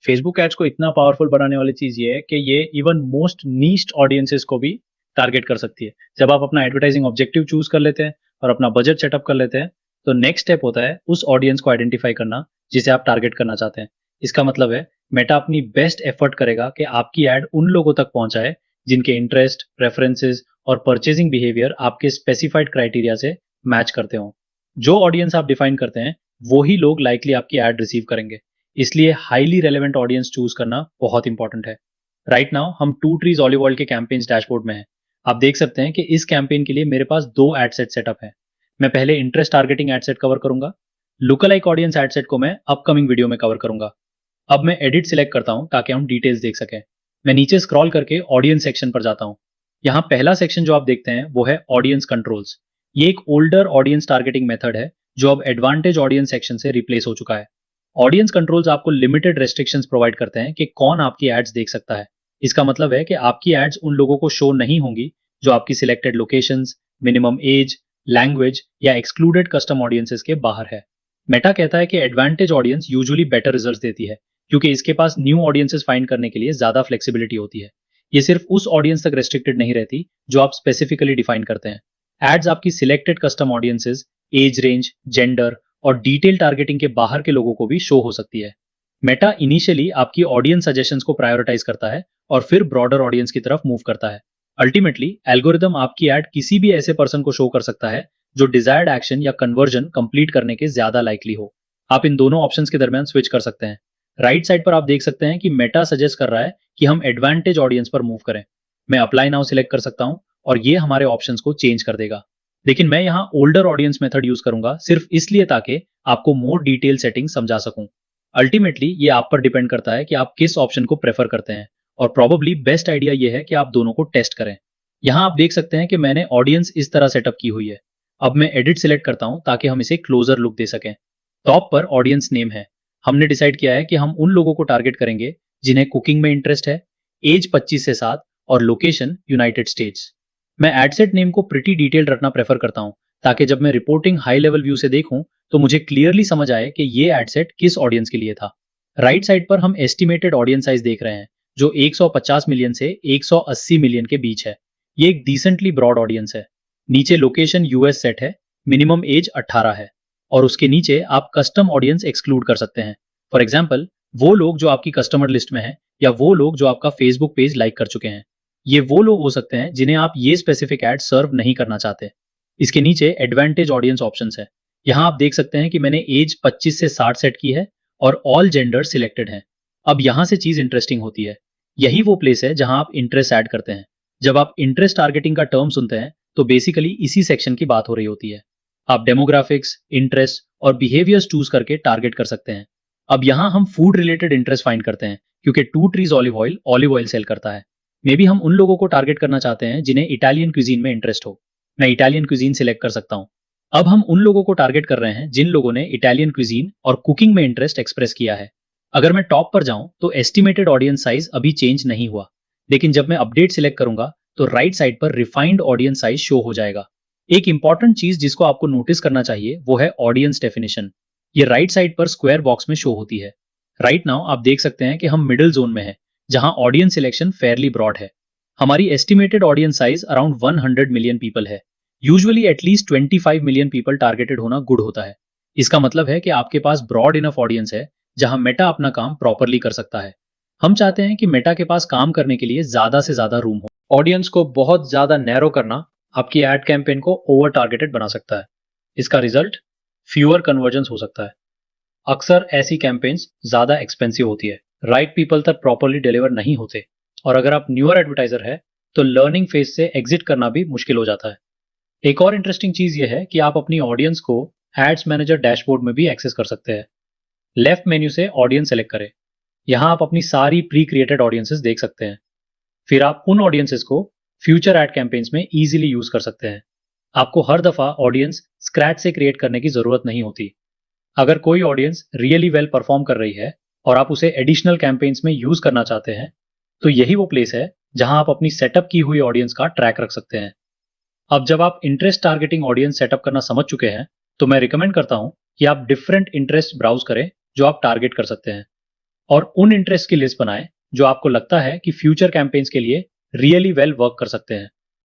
Facebook ads को इतना powerful बनाने वाली चीज़ ये है कि ये इवन मोस्ट नीच्ड ऑडियंसेस को भी टारगेट कर सकती है। जब आप अपना एडवर्टाइजिंग ऑब्जेक्टिव चूज़ कर लेते हैं और अपना बजट सेटअप कर लेते हैं, तो नेक्स्ट स्टेप होता है उस ऑडियंस को आइडेंटिफाई करना जिसे आप टारगेट करना चाहते हैं। इसका मतलब है मेटा अपनी बेस्ट एफर्ट करेगा कि आपकी एड उन लोगों तक पहुंचाए जिनके इंटरेस्ट, प्रेफरेंसेस और परचेजिंग बिहेवियर आपके स्पेसिफाइड क्राइटेरिया से मैच करते हों। जो ऑडियंस आप डिफाइन करते हैं, वो ही लोग लाइकली आपकी एड रिसीव करेंगे। इसलिए हाईली रेलेवेंट ऑडियंस चूज करना बहुत इंपॉर्टेंट है। राइट नाउ हम टू ट्रीज ऑलिव ऑयल के कैंपेन्स डैशबोर्ड में हैं। आप देख सकते हैं कि इस कैंपेन के लिए मेरे पास दो एड सेट सेटअप है। मैं पहले interest targeting ad set cover करूंगा। लुकलाइक ऑडियंस एड सेट को मैं अपकमिंग वीडियो में कवर करूंगा। अब मैं एडिट सिलेक्ट करता हूं ताकि हम डिटेल्स देख सकें। मैं नीचे स्क्रॉल करके ऑडियंस सेक्शन पर जाता हूं। यहाँ पहला सेक्शन जो आप देखते हैं वो है ऑडियंस कंट्रोल्स। ये एक ओल्डर ऑडियंस टारगेटिंग मेथड है जो अब एडवांटेज ऑडियंस सेक्शन से रिप्लेस हो चुका है। ऑडियंस कंट्रोल्स आपको लिमिटेड रेस्ट्रिक्शंस प्रोवाइड करते हैं कि कौन आपकी एड्स देख सकता है। इसका मतलब है कि आपकी एड्स उन लोगों को शो नहीं होंगी जो आपकी selected locations, minimum age, language या एक्सक्लूडेड कस्टम ऑडियंसेस के बाहर है। मेटा कहता है कि advantage audience usually better results देती है क्योंकि इसके पास न्यू ऑडियंसेस फाइंड करने के लिए ज्यादा फ्लेक्सिबिलिटी होती है। ये सिर्फ उस ऑडियंस तक रेस्ट्रिक्टेड नहीं रहती जो आप स्पेसिफिकली डिफाइन करते हैं। एड्स आपकी selected custom audiences, age range, gender और डिटेल टारगेटिंग के बाहर के लोगों को भी शो हो सकती है। मेटा इनिशियली आपकी ऑडियंस सजेशंस को प्रायोरिटाइज करता है और फिर ब्रॉडर ऑडियंस की तरफ मूव करता है। अल्टीमेटली एल्गोरिदम आपकी एड किसी भी ऐसे पर्सन को शो कर सकता है जो डिजायर्ड एक्शन या कन्वर्जन कंप्लीट करने के ज्यादा लाइकली हो। आप इन दोनों ऑप्शंस के दरमियान स्विच कर सकते हैं। राइट साइड पर आप देख सकते हैं कि मेटा सजेस्ट कर रहा है कि हम एडवांटेज ऑडियंस पर मूव करें। मैं अप्लाई नाउ सिलेक्ट कर सकता हूं और ये हमारे ऑप्शंस को चेंज कर देगा। लेकिन मैं यहाँ ओल्डर ऑडियंस मेथड यूज करूंगा सिर्फ इसलिए ताकि आपको मोर डिटेल सेटिंग समझा सकूं। अल्टीमेटली ये आप पर डिपेंड करता है कि आप किस ऑप्शन को प्रेफर करते हैं और प्रोबेबली बेस्ट आइडिया ये है कि आप दोनों को टेस्ट करें। यहाँ आप देख सकते हैं कि मैंने ऑडियंस इस तरह सेटअप की हुई है। अब मैं एडिट सिलेक्ट करता हूं ताकि हम इसे क्लोजर लुक दे सकें। टॉप पर ऑडियंस नेम है। हमने डिसाइड किया है कि हम उन लोगों को टारगेट करेंगे जिन्हें कुकिंग में इंटरेस्ट है, एज 25 से 7 और लोकेशन यूनाइटेड स्टेट्स। मैं एडसेट नेम को प्रिटी डिटेल्ड रखना प्रेफर करता हूं ताकि जब मैं रिपोर्टिंग हाई लेवल व्यू से देखूं तो मुझे क्लियरली समझ आए कि ये एडसेट किस ऑडियंस के लिए था। राइट साइड पर हम एस्टिमेटेड ऑडियंस साइज देख रहे हैं जो 150 मिलियन से 180 मिलियन के बीच है। ये एक डिसेंटली ब्रॉड ऑडियंस है। नीचे लोकेशन यूएस सेट है, मिनिमम एज 18 है और उसके नीचे आप कस्टम ऑडियंस एक्सक्लूड कर सकते हैं। फॉर एग्जाम्पल वो लोग जो आपकी कस्टमर लिस्ट में है या वो लोग जो आपका फेसबुक पेज लाइक कर चुके हैं। ये वो लोग हो सकते हैं जिन्हें आप ये स्पेसिफिक एड सर्व नहीं करना चाहते। इसके नीचे एडवांटेज ऑडियंस ऑप्शंस है। यहाँ आप देख सकते हैं कि मैंने एज 25 से 60 सेट की है और ऑल जेंडर सिलेक्टेड है। अब यहाँ से चीज इंटरेस्टिंग होती है। यही वो प्लेस है जहां आप इंटरेस्ट ऐड करते हैं। जब आप इंटरेस्ट टारगेटिंग का टर्म सुनते हैं तो बेसिकली इसी सेक्शन की बात हो रही होती है। आप डेमोग्राफिक्स, इंटरेस्ट और बिहेवियर्स चूज करके टारगेट कर सकते हैं। अब यहाँ हम फूड रिलेटेड इंटरेस्ट फाइंड करते हैं क्योंकि two trees olive oil sale करता है। मे बी हम उन लोगों को टारगेट करना चाहते हैं जिन्हें इटालियन क्विजीन में इंटरेस्ट हो। मैं इटालियन क्विजीन सिलेक्ट कर सकता हूँ। अब हम उन लोगों को टारगेट कर रहे हैं जिन लोगों ने इटालियन क्विजीन और कुकिंग में इंटरेस्ट एक्सप्रेस किया है। अगर मैं टॉप पर जाऊं तो एस्टिमेटेड ऑडियंस साइज अभी चेंज नहीं हुआ, लेकिन जब मैं अपडेट सिलेक्ट करूंगा तो राइट साइड पर रिफाइंड ऑडियंस साइज शो हो जाएगा। एक इंपॉर्टेंट चीज जिसको आपको नोटिस करना चाहिए वो है ऑडियंस डेफिनेशन। ये राइट साइड पर स्क्वायर बॉक्स में शो होती है। राइट नाउ आप देख सकते हैं कि हम मिडिल जोन में है जहां ऑडियंस सिलेक्शन फेयरली ब्रॉड है। हमारी estimated audience size around 100 million people है। Usually at least 25 million people targeted होना गुड होता है। इसका मतलब है कि आपके पास ब्रॉड इनफ ऑडियंस है जहां मेटा अपना काम प्रॉपरली कर सकता है। हम चाहते हैं कि मेटा के पास काम करने के लिए ज्यादा से ज्यादा रूम हो। ऑडियंस को बहुत ज्यादा नैरो करना आपकी एड कैंपेन को ओवर टारगेटेड बना सकता है। इसका रिजल्ट फ्यूअर कन्वर्जन्स हो सकता है। अक्सर ऐसी कैंपेन्स ज्यादा एक्सपेंसिव होती है, राइट पीपल तक प्रॉपरली डिलीवर नहीं होते और अगर आप न्यूअर एडवर्टाइजर है तो लर्निंग फेज से एग्जिट करना भी मुश्किल हो जाता है। एक और इंटरेस्टिंग चीज यह है कि आप अपनी ऑडियंस को एड्स मैनेजर डैशबोर्ड में भी एक्सेस कर सकते हैं। लेफ्ट मेन्यू से ऑडियंस सेलेक्ट करें। यहां आप अपनी सारी प्री क्रिएटेड ऑडियंसेस देख सकते हैं। फिर आप उन ऑडियंसेस को फ्यूचर एड कैंपेन्स में इजीली यूज कर सकते हैं। आपको हर दफा ऑडियंस स्क्रैच से क्रिएट करने की जरूरत नहीं होती। अगर कोई ऑडियंस रियली वेल परफॉर्म कर रही है और आप उसे एडिशनल कैंपेन्स में यूज करना चाहते हैं तो यही वो प्लेस है जहां आप अपनी सेटअप की हुई ऑडियंस का ट्रैक रख सकते हैं। अब जब आप इंटरेस्ट टारगेटिंग ऑडियंस सेटअप करना समझ चुके हैं तो मैं रिकमेंड करता हूं कि आप डिफरेंट इंटरेस्ट ब्राउज करें जो आप टारगेट कर सकते हैं। और उन इंटरेस्ट की लिस्ट बनाएं जो आपको लगता है कि फ्यूचर कैंपेन्स के लिए रियली वेल वर्क कर सकते हैं।